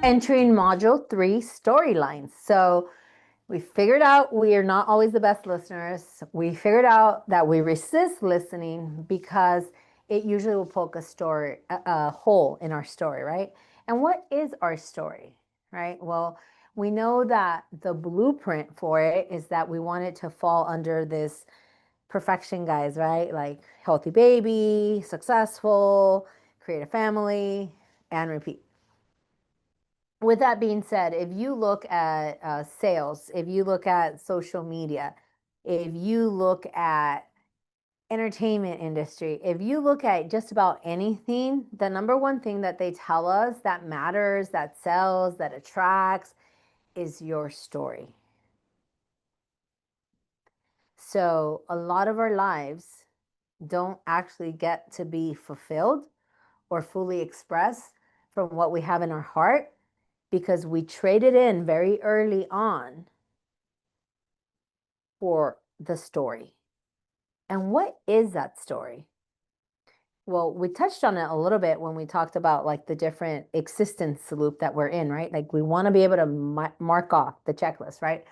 Entering module 3, storylines. So we figured out we are not always the best listeners. We figured out that we resist listening because it usually will poke a hole in our story, right? And what is our story, right? Well, we know that the blueprint for it is that we want it to fall under this perfection, guys, right? Like healthy baby, successful, create a family, and repeat. With that being said, if you look at sales, if you look at social media, if you look at entertainment industry, if you look at just about anything, the number one thing that they tell us that matters, that sells, that attracts is your story. So a lot of our lives don't actually get to be fulfilled or fully expressed from what we have in our heart because we traded in very early on for the story. And what is that story? Well, we touched on it a little bit when we talked about like the different existence loop that we're in, right? Like we want to be able to mark off the checklist, right?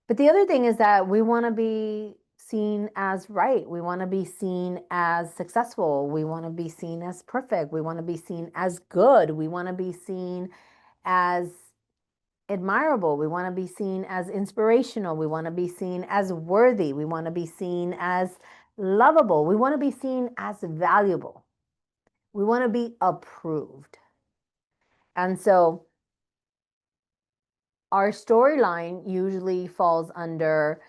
But the other thing is that we want to be seen as right. We want to be seen as successful. We want to be seen as perfect. We want to be seen as good. We want to be seen as admirable. We want to be seen as inspirational. We want to be seen as worthy. We want to be seen as lovable. We want to be seen as valuable. We want to be approved. And so our storyline usually falls under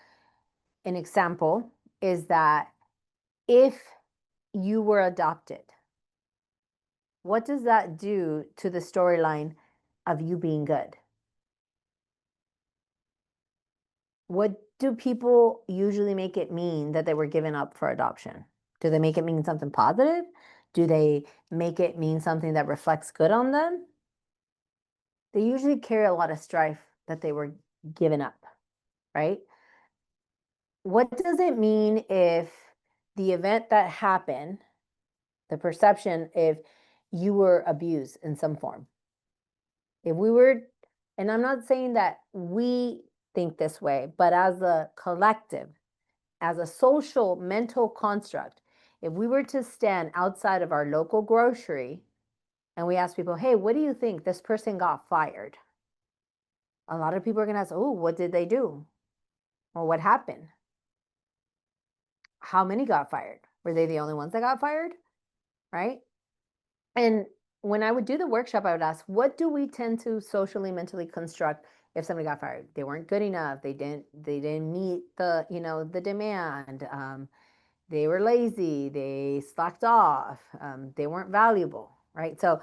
an example is that if you were adopted, what does that do to the storyline of you being good? What do people usually make it mean that they were given up for adoption? Do they make it mean something positive? Do they make it mean something that reflects good on them? They usually carry a lot of strife that they were given up, right? What does it mean if the event that happened, the perception, if you were abused in some form? If we were, and I'm not saying that we think this way, but as a collective, as a social mental construct, if we were to stand outside of our local grocery and we ask people, hey, what do you think? This person got fired. A lot of people are going to ask, oh, what did they do? Or what happened? How many got fired? Were they the only ones that got fired? Right? And when I would do the workshop, I would ask, what do we tend to socially, mentally construct if somebody got fired? They weren't good enough. They didn't meet the demand. They were lazy, they slacked off, they weren't valuable, right? So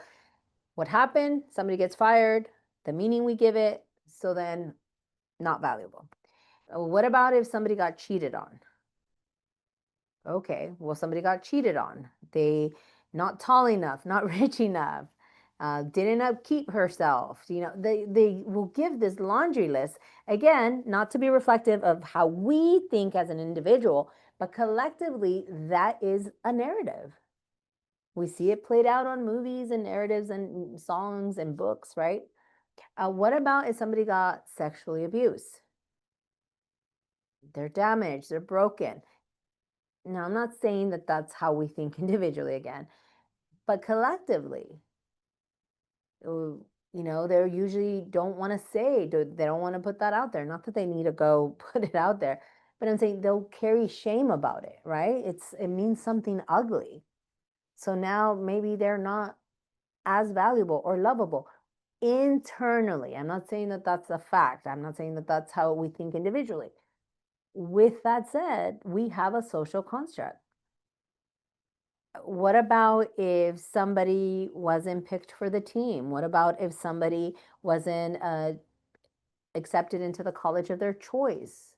what happened? Somebody gets fired, the meaning we give it, so then not valuable. What about if somebody got cheated on? Okay, well, somebody got cheated on. They not tall enough, not rich enough, didn't upkeep herself. They will give this laundry list. Again, not to be reflective of how we think as an individual, but collectively, that is a narrative. We see it played out on movies and narratives and songs and books, right? What about if somebody got sexually abused? They're damaged, they're broken. Now, I'm not saying that that's how we think individually again, but collectively, they usually don't want to say, they don't want to put that out there. Not that they need to go put it out there, but I'm saying they'll carry shame about it, right? It means something ugly. So now maybe they're not as valuable or lovable internally. I'm not saying that that's a fact. I'm not saying that that's how we think individually. With that said, we have a social construct. What about if somebody wasn't picked for the team? What about if somebody wasn't accepted into the college of their choice?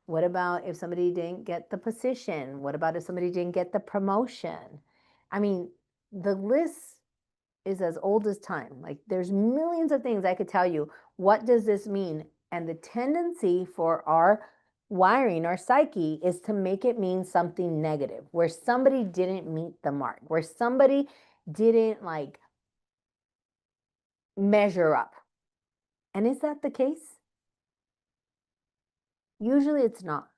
What about if somebody didn't get the position? What about if somebody didn't get the promotion? I mean, the list is as old as time. Like there's millions of things I could tell you. What does this mean? And the tendency for our wiring, our psyche, is to make it mean something negative, where somebody didn't meet the mark, where somebody didn't like measure up. And is that the case? Usually it's not.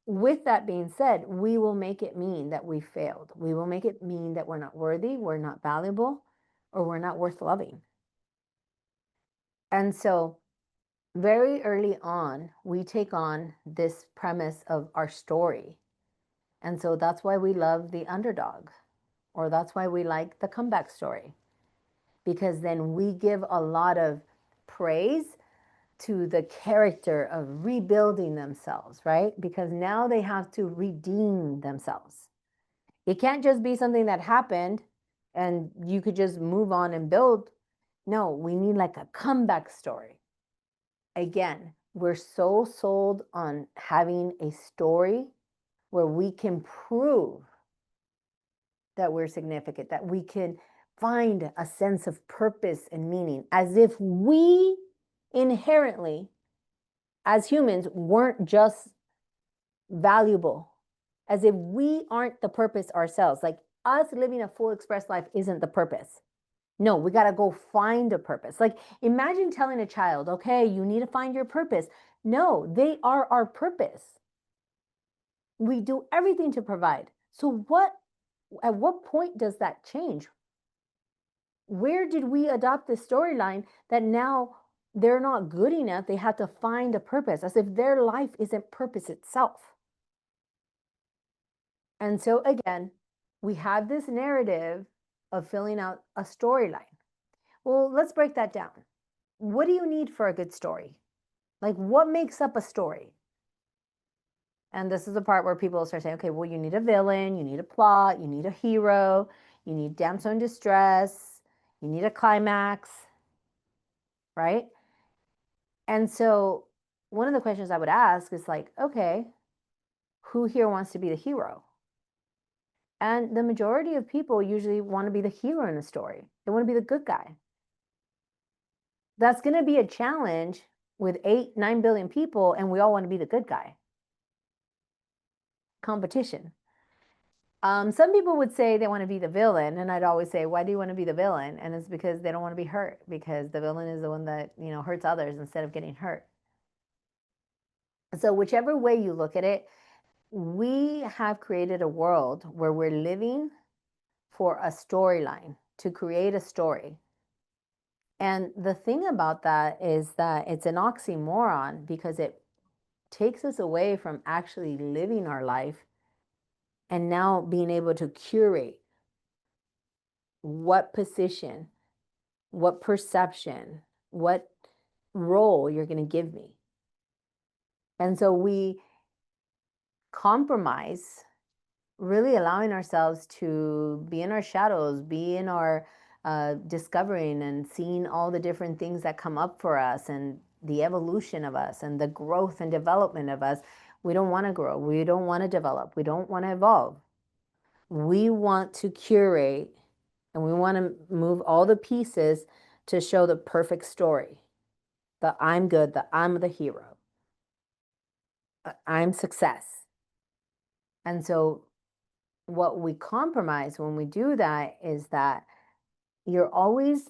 With that being said, we will make it mean that we failed. We will make it mean that we're not worthy, we're not valuable, or we're not worth loving. And so, very early on, we take on this premise of our story. And so that's why we love the underdog, or that's why we like the comeback story, because then we give a lot of praise to the character of rebuilding themselves, right? Because now they have to redeem themselves. It can't just be something that happened and you could just move on and build. No, we need like a comeback story. Again, we're so sold on having a story where we can prove that we're significant, that we can find a sense of purpose and meaning, as if we inherently, as humans, weren't just valuable, as if we aren't the purpose ourselves. Like us living a full express life isn't the purpose. No, we got to go find a purpose. Like imagine telling a child, okay, you need to find your purpose. No, they are our purpose. We do everything to provide. So at what point does that change? Where did we adopt this storyline that now they're not good enough? They have to find a purpose, as if their life isn't purpose itself. And so again, we have this narrative of filling out a storyline. Well, let's break that down. What do you need for a good story? Like, what makes up a story? And this is the part where people start saying, okay, well, you need a villain, you need a plot, you need a hero, you need damsel in distress, you need a climax, right? And so one of the questions I would ask is like, okay, who here wants to be the hero? And the majority of people usually want to be the hero in a story. They want to be the good guy. That's going to be a challenge with 8, 9 billion people, and we all want to be the good guy. Competition. Some people would say they want to be the villain, and I'd always say, why do you want to be the villain? And it's because they don't want to be hurt, because the villain is the one that, hurts others instead of getting hurt. So whichever way you look at it, we have created a world where we're living for a storyline, to create a story. And the thing about that is that it's an oxymoron, because it takes us away from actually living our life and now being able to curate what position, what perception, what role you're going to give me. And so we compromise, really allowing ourselves to be in our shadows, be in our discovering and seeing all the different things that come up for us, and the evolution of us and the growth and development of us. We don't want to grow. We don't want to develop. We don't want to evolve. We want to curate, and we want to move all the pieces to show the perfect story, that I'm good, that I'm the hero, I'm success. And so what we compromise when we do that is that you're always,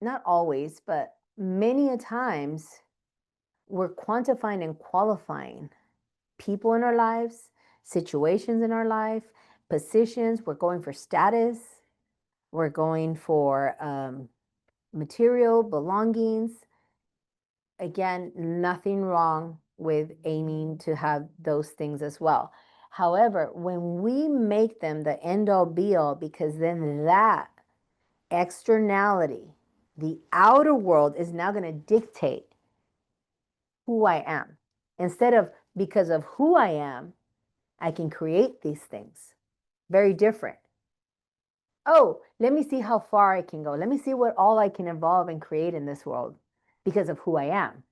not always, but many a times, we're quantifying and qualifying people in our lives, situations in our life, positions. We're going for status. We're going for material belongings. Again, nothing wrong with aiming to have those things as well. However, when we make them the end all be all, because then that externality, the outer world, is now going to dictate who I am. Instead of, because of who I am, I can create these things. Very different. Oh, let me see how far I can go. Let me see what all I can evolve and create in this world because of who I am.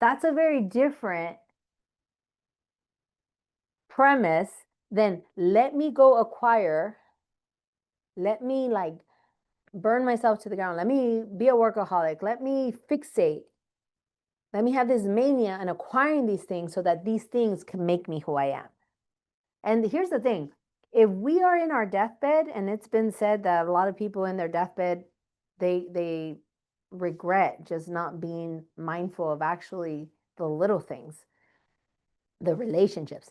That's a very different premise than let me go acquire, let me like burn myself to the ground, let me be a workaholic, let me fixate, let me have this mania and acquiring these things so that these things can make me who I am. And here's the thing, if we are in our deathbed, and it's been said that a lot of people in their deathbed, they regret just not being mindful of actually the little things, the relationships.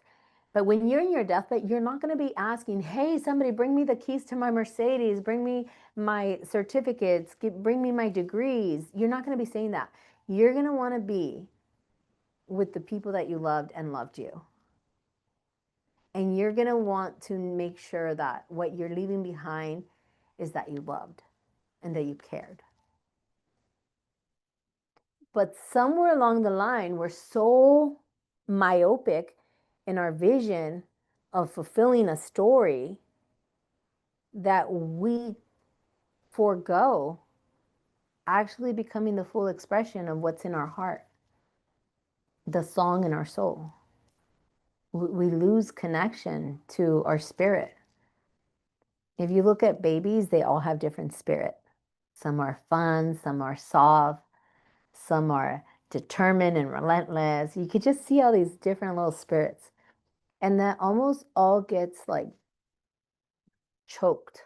But when you're in your deathbed, you're not going to be asking, hey, somebody bring me the keys to my Mercedes, bring me my certificates, bring me my degrees. You're not going to be saying that. You're going to want to be with the people that you loved and loved you. And you're going to want to make sure that what you're leaving behind is that you loved and that you cared. But somewhere along the line, we're so myopic in our vision of fulfilling a story that we forego actually becoming the full expression of what's in our heart, the song in our soul. We lose connection to our spirit. If you look at babies, they all have different spirit. Some are fun, some are soft, some are determined and relentless. You could just see all these different little spirits. And that almost all gets like choked.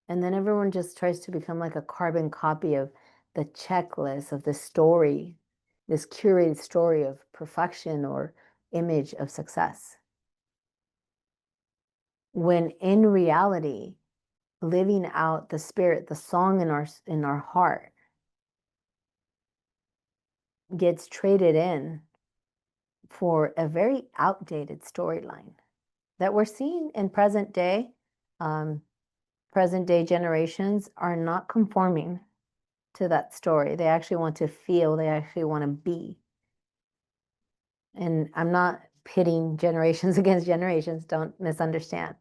And then everyone just tries to become like a carbon copy of the checklist of the story, this curated story of perfection or image of success. When in reality, living out the spirit, the song in our heart gets traded in for a very outdated storyline that we're seeing in present day. Present day generations are not conforming to that story. They actually want to feel, they actually want to be. And I'm not pitting generations against generations, don't misunderstand.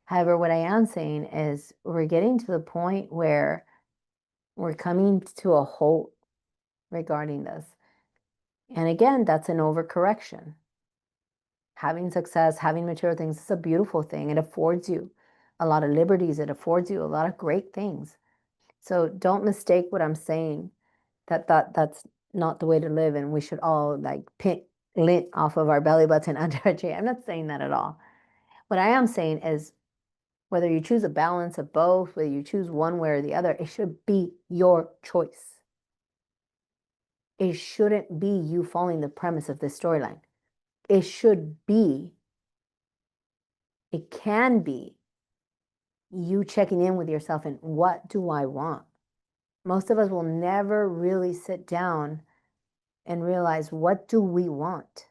However, what I am saying is we're getting to the point where we're coming to a halt regarding this. And again, that's an overcorrection. Having success, having material things is a beautiful thing. It affords you a lot of liberties. It affords you a lot of great things. So don't mistake what I'm saying, that's not the way to live and we should all like pick lint off of our belly button under a tree. I'm not saying that at all. What I am saying is whether you choose a balance of both, whether you choose one way or the other, it should be your choice. It shouldn't be you following the premise of this storyline. It should be, it can be you checking in with yourself and what do I want? Most of us will never really sit down and realize, what do we want?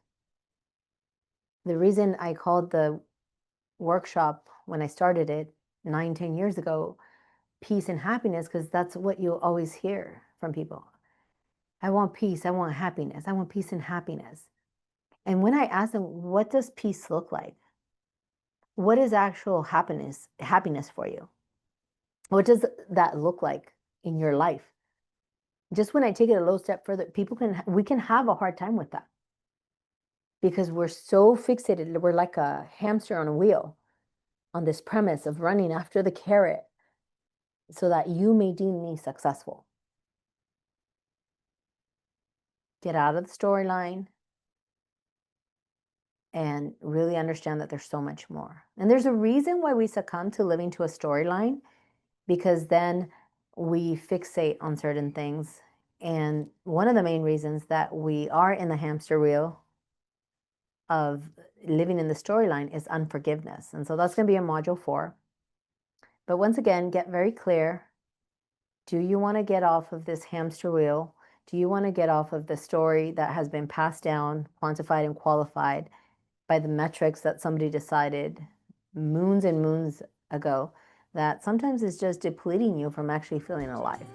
The reason I called the workshop when I started it 9, 10 years ago, peace and happiness, because that's what you always hear from people. I want peace, I want happiness, I want peace and happiness. And when I ask them, what does peace look like? What is actual happiness for you? What does that look like in your life? Just when I take it a little step further, we can have a hard time with that because we're so fixated. We're like a hamster on a wheel on this premise of running after the carrot so that you may deem me successful. Get out of the storyline and really understand that there's so much more. And there's a reason why we succumb to living to a storyline, because then we fixate on certain things. And one of the main reasons that we are in the hamster wheel of living in the storyline is unforgiveness. And so that's going to be in module 4. But once again, get very clear. Do you want to get off of this hamster wheel? Do you want to get off of the story that has been passed down, quantified, and qualified by the metrics that somebody decided moons and moons ago that sometimes is just depleting you from actually feeling alive?